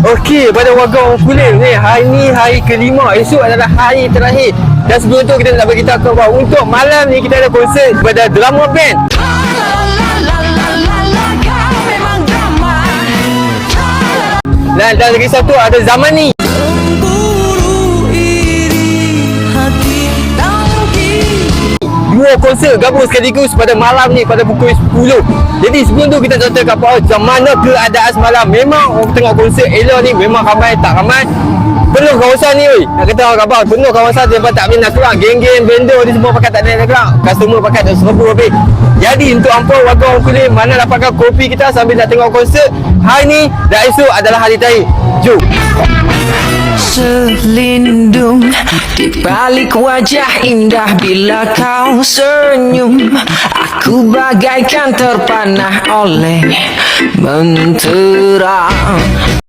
Okey, pada warga orang Kulim ni, hari ni hari kelima, esok adalah hari terakhir. Dan sebelum tu kita nak bagi tahu bahawa untuk malam ni kita ada konsert kepada drama band. Dan lagi satu ada Zamani. Dua konsert gabung sekaligus pada malam ni pada pukul 10. Jadi sebelum tu kita cerita kat bawah macam mana keadaan semalam. Memang orang tengok konsert Ella ni memang ramai tak ramai. Penuh kawasan ni weh. Nak kata orang khabar, penuh kawasan tempat tak boleh nak keluar. Geng-geng, vendor ni semua pakai tak boleh nak keluar. Customer pakai dah 1000 lebih. Jadi untuk hampa warga orang Kulim, mana dapatkan kopi kita sambil nak tengok konsert. Hari ni dan esok adalah hari terakhir. Jom. Selindung di balik wajah indah bila kau senyum, aku bagaikan terpanah oleh mentera.